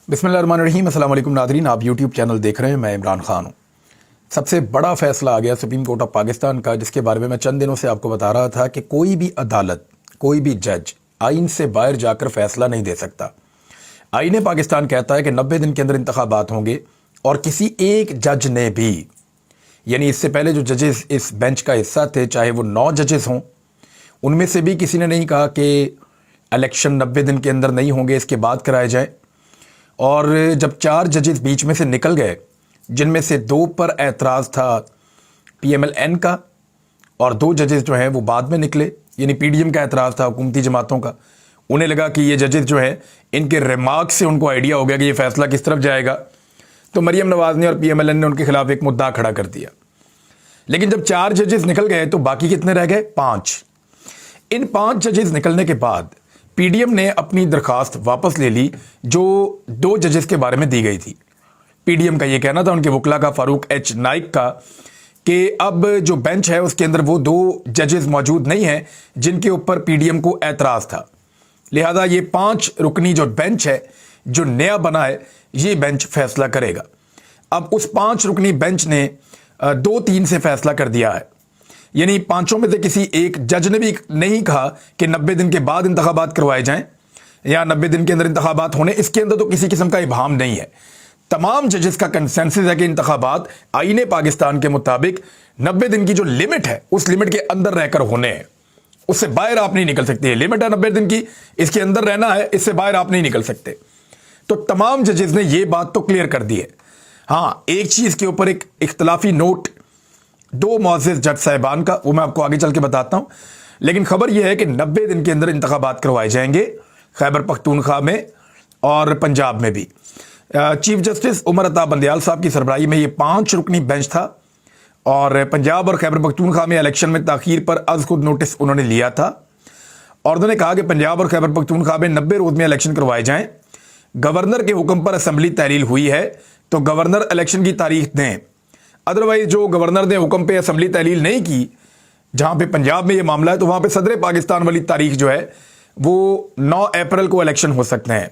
बिस्मिल्लाहिर्रहमानिर्रहीम। अस्सलाम वालेकुम नाज़रीन, आप यूट्यूब चैनल देख रहे हैं। मैं इमरान खान हूँ। सबसे बड़ा फैसला आ गया सुप्रीम कोर्ट ऑफ पाकिस्तान का, जिसके बारे में मैं चंद दिनों से आपको बता रहा था कि कोई भी अदालत, कोई भी जज आइन से बाहर जाकर फैसला नहीं दे सकता। आइन पाकिस्तान कहता है कि 90 दिन के अंदर इंतखाबात होंगे और किसी एक जज ने भी, यानी इससे पहले जो जजेस इस बेंच का हिस्सा थे, चाहे वो 9 जजेस हों, उनमें से भी किसी ने नहीं कहा कि इलेक्शन 90 दिन के अंदर नहीं होंगे, इसके बाद कराए जाए। और जब 4 जजेस बीच में से निकल गए, जिनमें से 2 पर एतराज़ था PMLN का और 2 जजेस जो हैं वो बाद में निकले, यानी PDM का एतराज़ था हुकूमती जमातों का। उन्हें लगा कि ये जजेस जो हैं, इनके रिमार्क से उनको आइडिया हो गया कि ये फैसला किस तरफ जाएगा, तो मरीम नवाज़ ने और PMLN ने उनके खिलाफ एक मुद्दा खड़ा कर दिया। लेकिन जब 4 जजेस निकल गए तो बाकी कितने रह गए? 5। इन 5 जजेस निकलने के बाद PDM ने अपनी दरखास्त वापस ले ली, जो 2 जजेस के बारे में दी गई थी। PDM का ये कहना था, उनके वकला का, फारूक H नाइक का, कि अब जो बेंच है उसके अंदर वो 2 जजेस मौजूद नहीं हैं जिनके ऊपर PDM को एतराज़ था। लिहाजा ये 5 रुकनी जो बेंच है, जो नया बना है, ये बेंच फैसला करेगा। अब उस 5 रुकनी बेंच ने 2-3 से फैसला कर दिया है, यानी 5 में से किसी एक जज ने भी नहीं कहा कि 90 दिन के बाद इंतखाबात करवाए जाएं या 90 दिन के अंदर इंतखाबात होने, इसके अंदर तो किसी किस्म का इबाहम नहीं है। तमाम जजेस का कंसेंसस है कि इंतखाबात आईने पाकिस्तान के मुताबिक 90 दिन की जो लिमिट है, उस लिमिट के अंदर रहकर होने हैं। उससे बाहर आप नहीं निकल सकते। लिमिट है 90 दिन की, इसके अंदर रहना है, इससे बाहर आप नहीं निकल सकते। तो तमाम जजेस ने यह बात तो क्लियर कर दी है। हाँ, एक चीज़ के ऊपर एक इख्तलाफी नोट 2 मुअज़्ज़िज़ जज साहिबान का, वो मैं आपको आगे चल के बताता हूँ। लेकिन खबर यह है कि 90 दिन के अंदर इंतखाबात करवाए जाएंगे खैबर पख्तूनख्वा में और पंजाब में भी। चीफ जस्टिस उमर अता बंदयाल साहब की सरबराही में ये 5 रुकनी बेंच था और पंजाब और खैबर पख्तूनख्वा में इलेक्शन में ताख़ीर पर अज़ खुद नोटिस उन्होंने लिया था और उन्होंने कहा कि पंजाब और खैबर पख्तूनख्वा में 90 रोज़ में इलेक्शन करवाए जाएं। गवर्नर के हुक्म पर असम्बली तहलील हुई है तो गवर्नर इलेक्शन की तारीख दें। अदरवाइज जो गवर्नर ने हुक्म पे असम्बली तहलील नहीं की, जहाँ पे पंजाब में ये मामला है, तो वहाँ पे सदर पाकिस्तान वाली तारीख जो है वो 9 अप्रैल को इलेक्शन हो सकते हैं।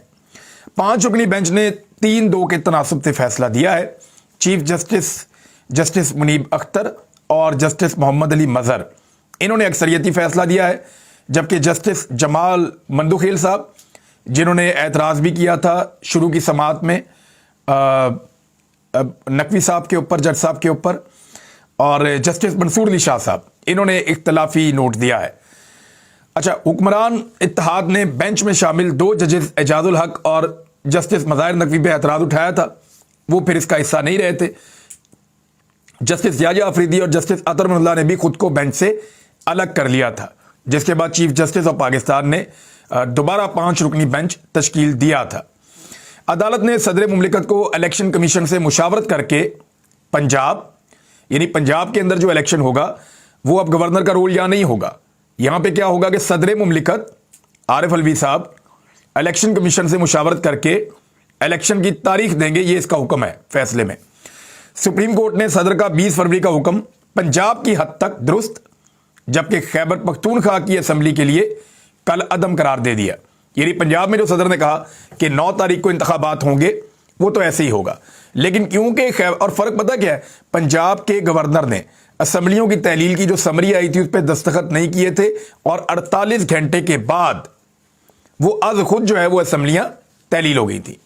5 रुकनी बेंच ने 3-2 के तनासब से फैसला दिया है। चीफ जस्टिस मुनीब अख्तर और जस्टिस मोहम्मद अली मज़हर, इन्होंने अक्सरियती फैसला दिया है, जबकि जस्टिस जमाल मंदुखेल साहब, जिन्होंने एतराज़ भी किया था शुरू की समाअत में नकवी साहब के ऊपर, जज साहब के ऊपर, और जस्टिस मंसूर अली शाह साहब, इन्होंने इख्तलाफी नोट दिया है। अच्छा, हुक्मरान इत्तेहाद ने बेंच में शामिल 2 जजेस एजाजुल हक और जस्टिस मज़ाहिर नकवी पे एतराज़ उठाया था, वो फिर इसका हिस्सा नहीं रहे थे। जस्टिस याया अफरीदी और जस्टिस अतर मनल्ला ने भी खुद को बेंच से अलग कर लिया था, जिसके बाद चीफ जस्टिस ऑफ पाकिस्तान ने दोबारा 5 रुकनी बेंच तश्कील दिया था। अदालत ने सदर मुमलिकत को इलेक्शन कमीशन से मुशावरत करके पंजाब, यानी पंजाब के अंदर जो इलेक्शन होगा वो अब गवर्नर का रोल यहाँ नहीं होगा। यहाँ पे क्या होगा कि सदर मुमलिकत आरिफ अलवी साहब इलेक्शन कमीशन से मुशावरत करके इलेक्शन की तारीख देंगे, ये इसका हुक्म है फैसले में। सुप्रीम कोर्ट ने सदर का 20 फरवरी का हुक्म पंजाब की हद तक दुरुस्त, जबकि खैबर पख्तूनख्वा की असम्बली के लिए कल अदम करार दे दिया। यानी पंजाब में जो सदर ने कहा कि 9 तारीख को इंतखाबात होंगे, वो तो ऐसे ही होगा। लेकिन क्योंकि और फर्क पता क्या है, पंजाब के गवर्नर ने असम्बलियों की तहलील की जो समरी आई थी उस पर दस्तखत नहीं किए थे और 48 घंटे के बाद वो अज खुद जो है वो असम्बलियां तहलील हो गई थी।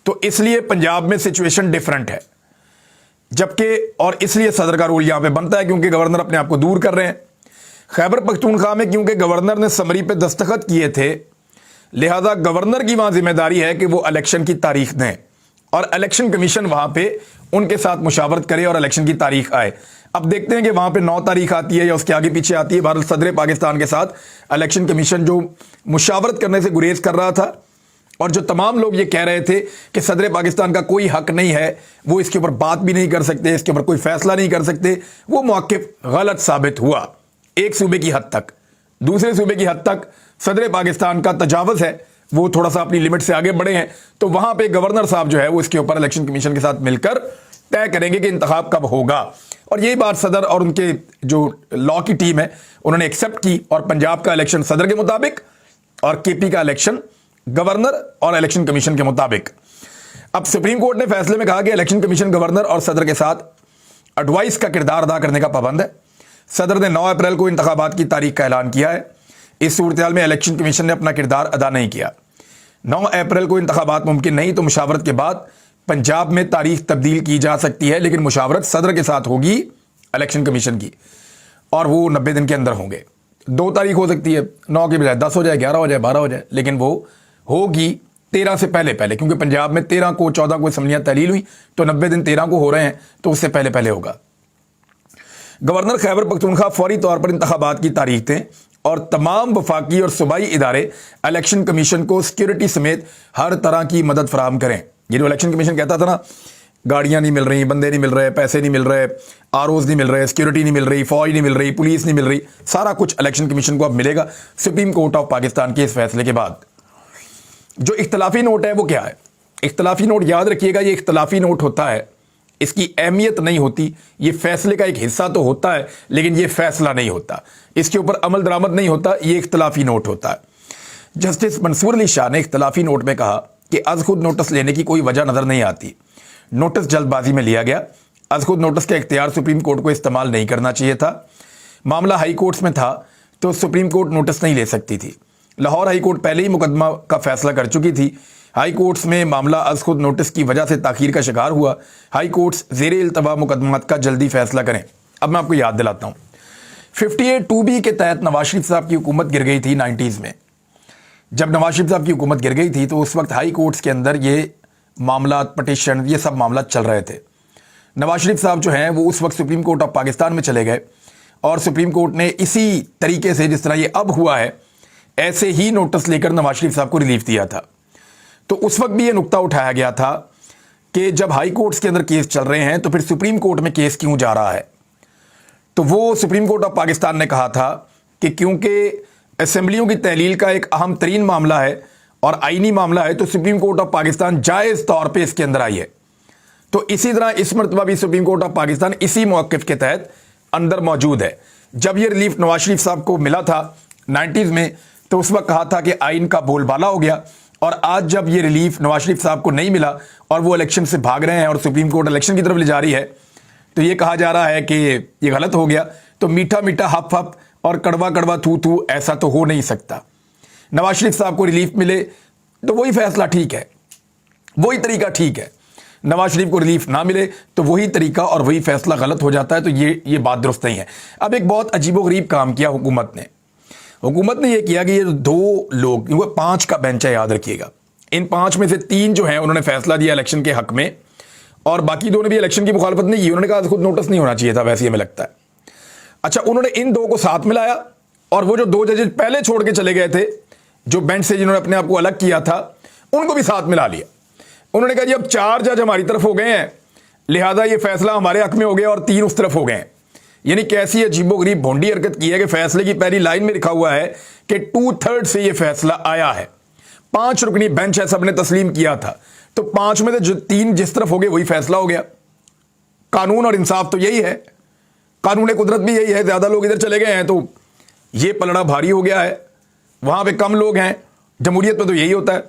तो इसलिए पंजाब में सिचुएशन डिफरेंट है, जबकि और इसलिए सदर का रोल यहां पे बनता है क्योंकि गवर्नर अपने आप को दूर कर रहे हैं। खैबर पख्तूनख्वा में क्योंकि गवर्नर ने समरी पे दस्तखत किए थे, लिहाजा गवर्नर की वहां जिम्मेदारी है कि वो इलेक्शन की तारीख दें और इलेक्शन कमीशन वहां पे उनके साथ मुशावरत करे और इलेक्शन की तारीख आए। अब देखते हैं कि वहां पे 9 तारीख आती है या उसके आगे पीछे आती है। भारत सदर पाकिस्तान के साथ इलेक्शन कमीशन जो मुशावरत करने से गुरेज कर रहा था और जो तमाम लोग ये कह रहे थे कि सदर पाकिस्तान का कोई हक नहीं है, वो इसके ऊपर बात भी नहीं कर सकते, इसके ऊपर कोई फैसला नहीं कर सकते, वो मौक़िफ़ गलत साबित हुआ। एक सूबे की हद तक, दूसरे सूबे की हद तक सदर पाकिस्तान का तजावज़ है, वो थोड़ा सा अपनी लिमिट से आगे बढ़े हैं। तो वहां पे गवर्नर साहब जो है वो इसके ऊपर इलेक्शन कमीशन के साथ मिलकर तय करेंगे कि इंतखाब कब होगा। और यही बात सदर और उनके जो लॉ की टीम है उन्होंने एक्सेप्ट की और पंजाब का इलेक्शन सदर के मुताबिक और केपी का इलेक्शन गवर्नर और इलेक्शन कमीशन के मुताबिक अब सुप्रीम कोर्ट ने फैसले में कहा कि इलेक्शन कमीशन गवर्नर और सदर के साथ एडवाइस का किरदार अदा करने का पाबंद है। सदर ने 9 अप्रैल को इंतखाबात की तारीख का ऐलान किया है। इस सूरत में इलेक्शन कमीशन ने अपना किरदार अदा नहीं किया। 9 अप्रैल को इंतखाबात मुमकिन नहीं तो मुशावरत के बाद पंजाब में तारीख तब्दील की जा सकती है, लेकिन मुशावरत सदर के साथ होगी इलेक्शन कमीशन की, और वो 90 दिन के अंदर होंगे। 2 तारीख हो सकती है, 9 की बजाय 10 हो जाए, 11 हो जाए, 12 हो जाए, लेकिन वो होगी 13 से पहले पहले, क्योंकि पंजाब में 13 को 14 को असम्बलियां तहलील हुई, तो 90 दिन 13 को हो रहे हैं, तो उससे पहले पहले होगा। गवर्नर खैबर पख्तूनख्वा फौरी तौर पर इंतखाबात की तारीख दें और तमाम वफाकी और सूबाई इदारे इलेक्शन कमीशन को सिक्योरिटी समेत हर तरह की मदद फराहम करें। ये जो इलेक्शन कमीशन कहता था ना, गाड़ियां नहीं मिल रही, बंदे नहीं मिल रहे, पैसे नहीं मिल रहे, आरओज नहीं मिल रहे, सिक्योरिटी नहीं मिल रही, फौज नहीं मिल रही, पुलिस नहीं मिल रही, सारा कुछ इलेक्शन कमीशन को अब मिलेगा सुप्रीम कोर्ट ऑफ पाकिस्तान के इस फैसले के बाद। जो इख्तलाफी नोट है वो क्या है? इख्तलाफी नोट याद रखिएगा, ये इख्तलाफी नोट होता है, इसकी अहमियत नहीं होती, ये फैसले का एक हिस्सा तो होता है, लेकिन ये फैसला नहीं होता, इसके ऊपर अमल दरामद नहीं होता, ये इख्तलाफी नोट होता है। जस्टिस मंसूर अली शाह ने इख्तलाफी नोट में कहा कि अज खुद नोटिस लेने की कोई वजह नजर नहीं आती। नोटिस जल्दबाजी में लिया गया। अज खुद नोटिस का इख्तियार सुप्रीम कोर्ट को इस्तेमाल नहीं करना चाहिए था। मामला हाई कोर्ट्स में था तो सुप्रीम कोर्ट नोटिस नहीं ले सकती थी। लाहौर हाई कोर्ट पहले ही मुकदमा का फैसला कर चुकी थी। हाई कोर्ट्स में मामला अज खुद नोटिस की वजह से ताखीर का शिकार हुआ। हाई कोर्ट्स ज़ेर इल्तवा मुकदमात का जल्दी फैसला करें। अब मैं आपको याद दिलाता हूँ, 58(2)B के तहत नवाज शरीफ साहब की हुकूमत गिर गई थी 90s में। जब नवाज शरीफ साहब की हुकूमत गिर गई थी तो उस वक्त हाई कोर्ट्स के अंदर ये मामला, पटिशन, ये सब मामला चल रहे थे। नवाज शरीफ साहब जो हैं वो उस वक्त सुप्रीम कोर्ट ऑफ पाकिस्तान में चले गए और सुप्रीम कोर्ट ने इसी तरीके से, जिस तरह ये अब हुआ है, ऐसे ही नोटिस लेकर नवाज शरीफ साहब को रिलीफ दिया था। तो उस वक्त भी ये नुक्ता उठाया गया था कि जब हाई कोर्ट्स के अंदर केस चल रहे हैं तो फिर सुप्रीम कोर्ट में केस क्यों जा रहा है? तो वो सुप्रीम कोर्ट ऑफ पाकिस्तान ने कहा था कि क्योंकि असेंबलियों की तहलील का एक अहम तरीन मामला है और आईनी मामला है, तो सुप्रीम कोर्ट ऑफ पाकिस्तान जायज़ तौर पे इसके अंदर आई है। तो इसी तरह इस मरतबा भी सुप्रीम कोर्ट ऑफ पाकिस्तान इसी मौक़िफ़ के तहत अंदर मौजूद है। जब ये रिलीफ नवाज शरीफ साहब को मिला था 90s में, तो उस वक्त कहा था कि आइन का बोलबाला हो गया, और आज जब ये रिलीफ नवाज शरीफ साहब को नहीं मिला और वो इलेक्शन से भाग रहे हैं और सुप्रीम कोर्ट इलेक्शन की तरफ ले जा रही है, तो ये कहा जा रहा है कि ये गलत हो गया। तो मीठा मीठा हप हप और कड़वा कड़वा थू थू, ऐसा तो हो नहीं सकता। नवाज शरीफ साहब को रिलीफ मिले तो वही फैसला ठीक है, वही तरीका ठीक है। नवाज शरीफ को रिलीफ ना मिले तो वही तरीका और वही फैसला गलत हो जाता है। तो ये बात दुरुस्त नहीं है। अब एक बहुत अजीबोगरीब काम किया हुकूमत ने यह किया कि ये 2 लोग, 5 का बेंच है, याद रखिएगा, इन 5 में से 3 जो हैं उन्होंने फैसला दिया इलेक्शन के हक में, और बाकी 2 ने भी इलेक्शन की मुखालफत नहीं की। उन्होंने कहा खुद नोटिस नहीं होना चाहिए था, वैसे हमें लगता है। अच्छा, उन्होंने इन 2 को साथ मिलाया और वो जो 2 जजेस पहले छोड़ के चले गए थे, जो बेंच से जिन्होंने अपने आप को अलग किया था, उनको भी साथ मिला लिया। उन्होंने कहा जी अब 4 जज हमारी तरफ हो गए हैं, लिहाजा ये फैसला हमारे हक में हो गया और 3 उस तरफ हो गए हैं। यानी कैसी अजीबोगरीब भोंडी हरकत की है कि फैसले की पहली लाइन में लिखा हुआ है कि 2/3 से ये फैसला आया है। 5 रुकनी बेंच है, सबने तस्लीम किया था, तो 5 में से जो 3 जिस तरफ हो गए वही फैसला हो गया। कानून और इंसाफ तो यही है, कानून कुदरत भी यही है। ज्यादा लोग इधर चले गए हैं तो ये पलड़ा भारी हो गया है, वहां पे कम लोग हैं। जमहूरियत में तो यही होता है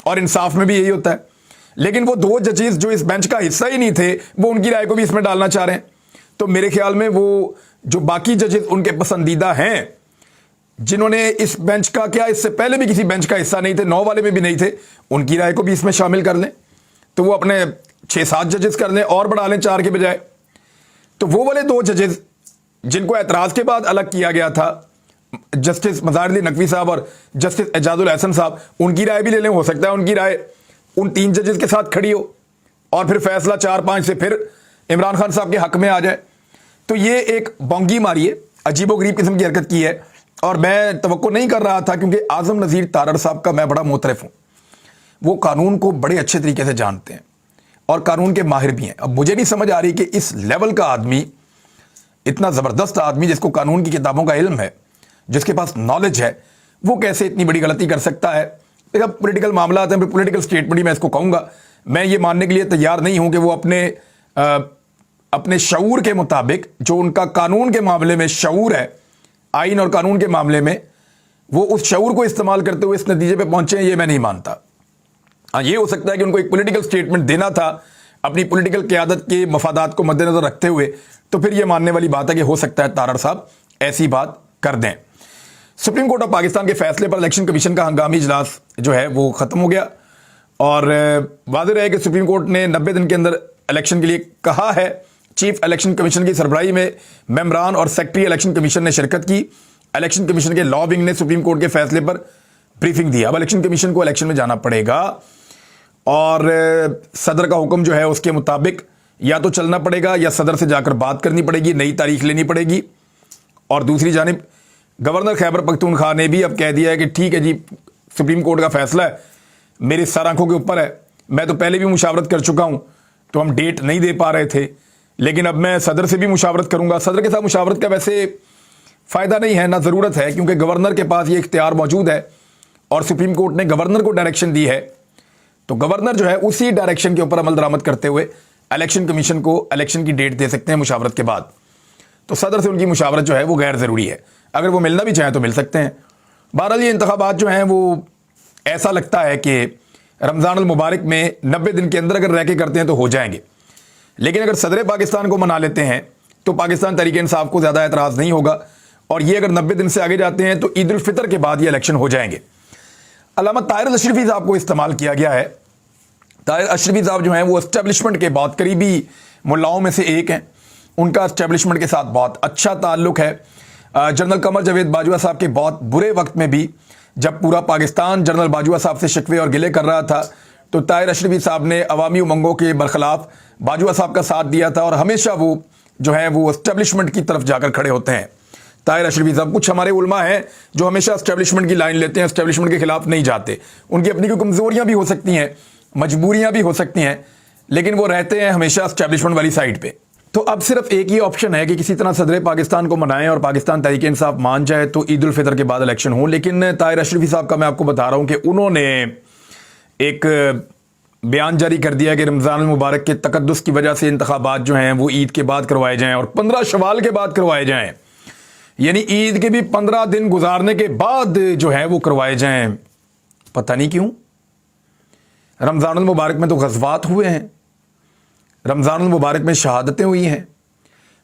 और इंसाफ में भी यही होता है। लेकिन वो 2 जजेस जो इस बेंच का हिस्सा ही नहीं थे, वो उनकी राय को भी इसमें डालना चाह रहे हैं। तो मेरे ख्याल में वो जो बाकी जजेस उनके पसंदीदा हैं, जिन्होंने इस बेंच का, क्या इससे पहले भी किसी बेंच का हिस्सा नहीं थे, 9 वाले में भी नहीं थे, उनकी राय को भी इसमें शामिल कर लें, तो वो अपने 6-7 जजेस कर लें और बढ़ा लें 4 के बजाय। तो वो वाले 2 जजेस जिनको एतराज के बाद अलग किया गया था, जस्टिस मज़ाहिर अली नकवी साहब और जस्टिस एजाजुल एहसन साहब, उनकी राय भी ले लें। हो सकता है उनकी राय उन 3 जजेस के साथ खड़ी हो और फिर फैसला 4-5 से फिर इमरान खान साहब के हक में आ जाए। तो ये एक बोंगी मारी है, अजीबोगरीब किस्म की हरकत की है, और मैं तवक्को नहीं कर रहा था, क्योंकि आज़म नज़ीर तारड़ साहब का मैं बड़ा मोतरफ हूँ। वो कानून को बड़े अच्छे तरीके से जानते हैं और कानून के माहिर भी हैं। अब मुझे नहीं समझ आ रही कि इस लेवल का आदमी, इतना ज़बरदस्त आदमी जिसको कानून की किताबों का इल्म है, जिसके पास नॉलेज है, वो कैसे इतनी बड़ी गलती कर सकता है। देखा, पॉलिटिकल मामला आते हैं, पॉलिटिकल स्टेटमेंट ही मैं इसको कहूँगा। मैं ये मानने के लिए तैयार नहीं हूँ कि वो अपने शऊर के मुताबिक, जो उनका कानून के मामले में शऊर है, आइन और कानून के मामले में, वो उस शऊर को इस्तेमाल करते हुए इस नतीजे पे पहुंचे हैं, ये मैं नहीं मानता। हाँ, ये हो सकता है कि उनको एक पॉलिटिकल स्टेटमेंट देना था अपनी पॉलिटिकल क़यादत के मफादात को मद्देनजर रखते हुए, तो फिर ये मानने वाली बात है कि हो सकता है तारड़ साहब ऐसी बात कर दें। सुप्रीम कोर्ट ऑफ पाकिस्तान के फैसले पर इलेक्शन कमीशन का हंगामी इजलास जो है वो खत्म हो गया और वाज़ेह रहे कि सुप्रीम कोर्ट ने 90 दिन के अंदर इलेक्शन के लिए कहा है। चीफ इलेक्शन कमीशन की सरबराही में मेंबरान और सेक्रेटरी इलेक्शन कमीशन ने शिरकत की। इलेक्शन कमीशन के लॉ विंग ने सुप्रीम कोर्ट के फैसले पर ब्रीफिंग दी। अब इलेक्शन कमीशन को इलेक्शन में जाना पड़ेगा और सदर का हुक्म जो है उसके मुताबिक या तो चलना पड़ेगा या सदर से जाकर बात करनी पड़ेगी, नई तारीख लेनी पड़ेगी। और दूसरी जानिब गवर्नर खैबर पख्तूनख्वा ने भी अब कह दिया है कि ठीक है जी, सुप्रीम कोर्ट का फैसला है, मेरी सर आंखों के ऊपर है, मैं तो पहले भी मुशावरत कर चुका हूं, तो हम डेट नहीं दे पा रहे थे, लेकिन अब मैं सदर से भी मुशावरत करूंगा। सदर के साथ मुशावरत का वैसे फ़ायदा नहीं है, ना ज़रूरत है, क्योंकि गवर्नर के पास ये इख्तियार मौजूद है और सुप्रीम कोर्ट ने गवर्नर को डायरेक्शन दी है, तो गवर्नर जो है उसी डायरेक्शन के ऊपर अमल दरामद करते हुए इलेक्शन कमीशन को इलेक्शन की डेट दे सकते हैं मुशावरत के बाद। तो सदर से उनकी मुशावरत जो है वो गैर ज़रूरी है, अगर वो मिलना भी चाहें तो मिल सकते हैं। बहरहाल ये इंतखाबात जो हैं वो ऐसा लगता है कि रमज़ान अल मुबारक में 90 दिन के अंदर अगर रह के करते हैं तो हो जाएंगे, लेकिन अगर सदर पाकिस्तान को मना लेते हैं तो पाकिस्तान तहरीक इंसाफ को ज़्यादा एतराज़ नहीं होगा, और ये अगर 90 दिन से आगे जाते हैं तो ईद उल फितर के बाद ये इलेक्शन हो जाएंगे। अल्लामा ताहिर अशरफी साहब को इस्तेमाल किया गया है। ताहिर अशरफी साहब जो हैं वो एस्टेब्लिशमेंट के बहुत करीबी मुल्लाओं में से एक हैं, उनका एस्टेब्लिशमेंट के साथ बहुत अच्छा ताल्लुक है। जनरल कमर जावेद बाजवा साहब के बहुत बुरे वक्त में भी जब पूरा पाकिस्तान जनरल बाजवा साहब से शिकवे और गिले कर रहा था, तो ताहिर अशरफी साहब ने अवामी उमंगों के बरखिलाफ बाजवा साहब का साथ दिया था और हमेशा वो जो है वो एस्टेब्लिशमेंट की तरफ जाकर खड़े होते हैं। ताहिर अशरफी साहब, कुछ हमारे उलमा हैं जो हमेशा एस्टेब्लिशमेंट की लाइन लेते हैं, एस्टेब्लिशमेंट के खिलाफ नहीं जाते। उनकी अपनी कोई कमज़ोरियाँ भी हो सकती हैं, मजबूरियाँ भी हो सकती हैं, लेकिन वो रहते हैं हमेशा एस्टेब्लिशमेंट वाली साइड पे। तो अब सिर्फ एक ही ऑप्शन है कि किसी तरह सदर पाकिस्तान को मनाएं और पाकिस्तान तहरीक इंसाफ मान जाए तो ईद उल फितर के बाद इलेक्शन हो। लेकिन ताहिर अशरफी साहब का मैं आपको बता रहा हूं कि उन्होंने एक बयान जारी कर दिया कि रमज़ान मुबारक के तकद्दुस की वजह से इंतखाबात जो हैं वो ईद के बाद करवाए जाएं और 15 शवाल के बाद करवाए जाएं, यानी ईद के भी 15 दिन गुजारने के बाद जो है वो करवाए जाएं। पता नहीं क्यों, रमज़ान मुबारक में तो ग़ज़वात हुए हैं, रमज़ान मुबारक में शहादतें हुई हैं,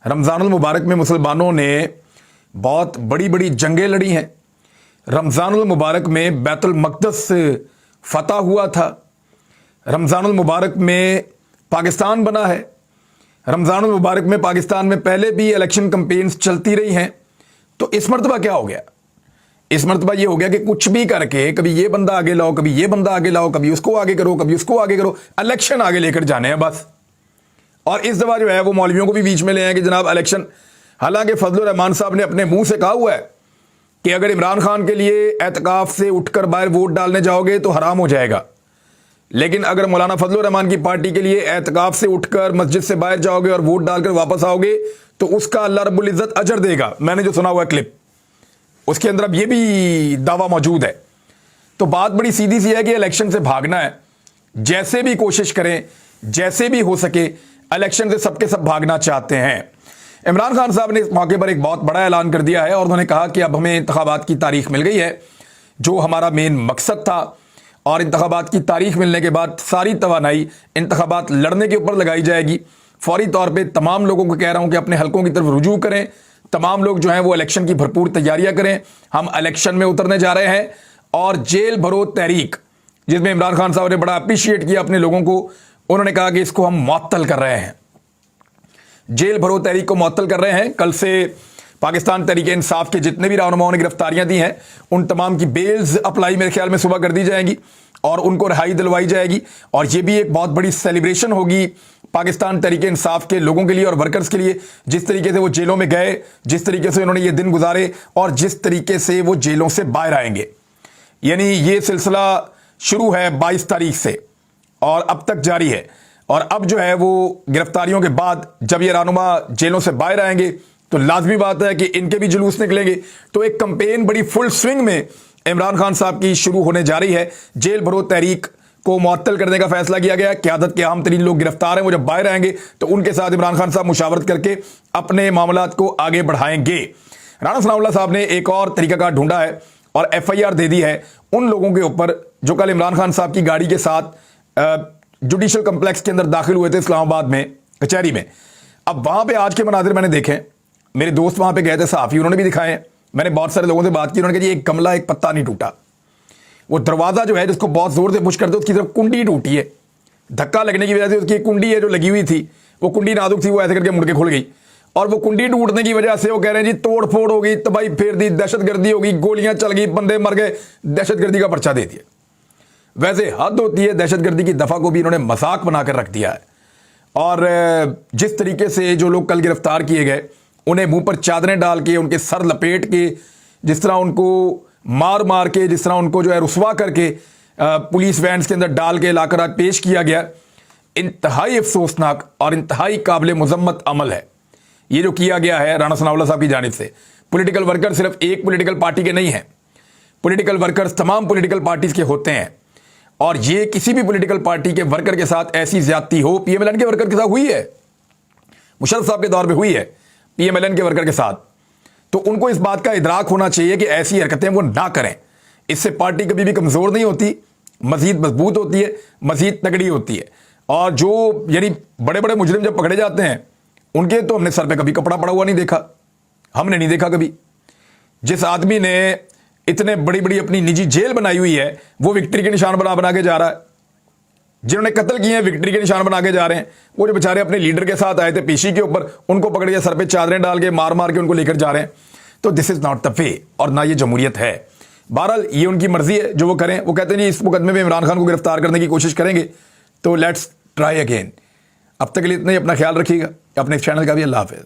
रमज़ान मुबारक में मुसलमानों ने बहुत बड़ी बड़ी जंगें लड़ी हैं, रमज़ान मुबारक में बैतुल मक़दस फतह हुआ था, रमज़ान मुबारक में पाकिस्तान बना है, रमज़ान मुबारक में पाकिस्तान में पहले भी इलेक्शन कैंपेन्स चलती रही हैं। तो इस मरतबा क्या हो गया? इस मरतबा ये हो गया कि कुछ भी करके कभी ये बंदा आगे लाओ, कभी ये बंदा आगे लाओ, कभी उसको आगे करो, कभी उसको आगे करो, इलेक्शन आगे लेकर जाने हैं बस। और इस दफ़ा जो है वो मौलवियों को भी बीच में ले आए कि जनाब इलेक्शन, हालांकि फजलुर रहमान साहब ने अपने मुंह से कहा हुआ है कि अगर इमरान खान के लिए एतकाफ से उठकर बाहर वोट डालने जाओगे तो हराम हो जाएगा, लेकिन अगर मौलाना फजलुर रहमान की पार्टी के लिए एतकाफ से उठकर मस्जिद से बाहर जाओगे और वोट डालकर वापस आओगे तो उसका अल्लाह रब्बुल इज़्ज़त अजर देगा। मैंने जो सुना हुआ क्लिप, उसके अंदर अब ये भी दावा मौजूद है। तो बात बड़ी सीधी सी है कि इलेक्शन से भागना है, जैसे भी कोशिश करें, जैसे भी हो सके इलेक्शन से सबके सब भागना चाहते हैं। इमरान खान साहब ने इस मौके पर एक बहुत बड़ा ऐलान कर दिया है और उन्होंने कहा कि अब हमें इंतखाबात की तारीख मिल गई है, जो हमारा मेन मकसद था, और इंतखाबात की तारीख मिलने के बाद सारी तवानाई इंतखाबात लड़ने के ऊपर लगाई जाएगी। फौरी तौर पे तमाम लोगों को कह रहा हूं कि अपने हलकों की तरफ रुजू करें, तमाम लोग जो हैं वो इलेक्शन की भरपूर तैयारियां करें। हम इलेक्शन में उतरने जा रहे हैं और जेल भरो तहरीक, जिसमें इमरान खान साहब ने बड़ा अप्रिशिएट किया अपने लोगों को, उन्होंने कहा कि इसको हम मुअत्तल कर रहे हैं, जेल भरो तहरीक को मुअत्तल कर रहे हैं। कल से पाकिस्तान तहरीक इंसाफ के जितने भी रहनुमाओं ने गिरफ्तारियां दी हैं उन तमाम की बेल्स अप्लाई मेरे ख्याल में सुबह कर दी जाएंगी और उनको रिहाई दिलवाई जाएगी। और ये भी एक बहुत बड़ी सेलिब्रेशन होगी पाकिस्तान तहरीक इंसाफ के लोगों के लिए और वर्कर्स के लिए, जिस तरीके से वो जेलों में गए, जिस तरीके से उन्होंने ये दिन गुजारे और जिस तरीके से वो जेलों से बाहर आएंगे। यानी ये सिलसिला शुरू है 22 तारीख से और अब तक जारी है। और अब जो है वो गिरफ्तारियों के बाद जब ये रहनुमा जेलों से बाहर आएंगे तो लाजमी बात है कि इनके भी जुलूस निकलेंगे। तो एक कैंपेन बड़ी फुल स्विंग में इमरान खान साहब की शुरू होने जा रही है। जेल भरो तहरीक को मुअत्तल करने का फैसला किया गया। क़यादत के अहम तरीन लोग गिरफ्तार हैं, वो जब बाहर आएंगे तो उनके साथ इमरान खान साहब मुशावरत करके अपने मामलात को आगे बढ़ाएंगे। राणा सनाउल्लाह साहब ने एक और तरीकाकार ढूंढा है और FIR दे दी है उन लोगों के ऊपर जो कल इमरान खान साहब की गाड़ी के साथ जुडिशल कम्प्लेक्स के अंदर दाखिल हुए थे इस्लामाबाद में, कचहरी में। अब वहां पे आज के मनाजिर मैंने देखे, मेरे दोस्त वहां पे गए थे, सहाफ़ी, उन्होंने भी दिखाए। मैंने बहुत सारे लोगों से बात की, उन्होंने कहा जी एक गमला, एक पत्ता नहीं टूटा। वो दरवाजा जो है जिसको बहुत जोर से पुश करते उसकी तरफ कुंडी टूटी है, धक्का लगने की वजह से उसकी कुंडी है जो लगी हुई थी, वो कुंडी नाजुक थी, वो ऐसे करके मुड़ के खुल गई। और वो कुंडी टूटने की वजह से वो कह रहे हैं जी तोड़ फोड़ हो गई, तबाही फेर दी, दहशतगर्दी होगी, गोलियां चल गई, बंदे मर गए, दहशतगर्दी का पर्चा दे दिया। वैसे हद होती है, दहशतगर्दी की दफा को भी इन्होंने मजाक बनाकर रख दिया है। और जिस तरीके से जो लोग कल गिरफ्तार किए गए, उन्हें मुंह पर चादरें डाल के, उनके सर लपेट के, जिस तरह उनको मार मार के, जिस तरह उनको जो है रुसवा करके पुलिस वैन्स के अंदर डाल के लाकर आज पेश किया गया, इंतहाई अफसोसनाक और इंतहाई काबिल मुजम्मत अमल है ये जो किया गया है राणा सनाउल्लाह साहब की जानिब से। पॉलिटिकल वर्कर सिर्फ एक पॉलिटिकल पार्टी के नहीं हैं, पॉलिटिकल वर्कर्स तमाम पॉलिटिकल पार्टीज के होते हैं। और ये किसी भी पॉलिटिकल पार्टी के वर्कर के साथ ऐसी ज्यादती हो, PMLN के वर्कर के साथ हुई है, मुशर्रफ साहब के दौर पे हुई है PMLN के वर्कर के साथ, तो उनको इस बात का इदराक होना चाहिए कि ऐसी हरकतें वो ना करें। इससे पार्टी कभी भी कमजोर नहीं होती, मजीद मजबूत होती है, मजीद तगड़ी होती है। और जो यानी बड़े बड़े मुजरिम जब पकड़े जाते हैं, उनके तो हमने सर पे कभी कपड़ा पड़ा हुआ नहीं देखा, हमने नहीं देखा कभी। जिस आदमी ने इतने बड़ी बड़ी अपनी निजी जेल बनाई हुई है, वो विक्ट्री के निशान बना के जा रहा है। जिन्होंने कत्ल किए हैं विक्ट्री के निशान बना के जा रहे हैं। वो जो बेचारे अपने लीडर के साथ आए थे पेशी के ऊपर, उनको पकड़ के सर पे चादरें डाल के मार मार के उनको लेकर जा रहे हैं। तो this is not the way, और ना ये जमहूरियत है। बहरहाल ये उनकी मर्जी है जो वो करें। वो कहते हैं जी इस मुकदमे में इमरान खान को गिरफ्तार करने की कोशिश करेंगे, तो लेट्स ट्राई अगेन। अब तक के लिए इतना ही, अपना ख्याल रखिएगा, अपने चैनल का भी। अल्लाह हाफिज़।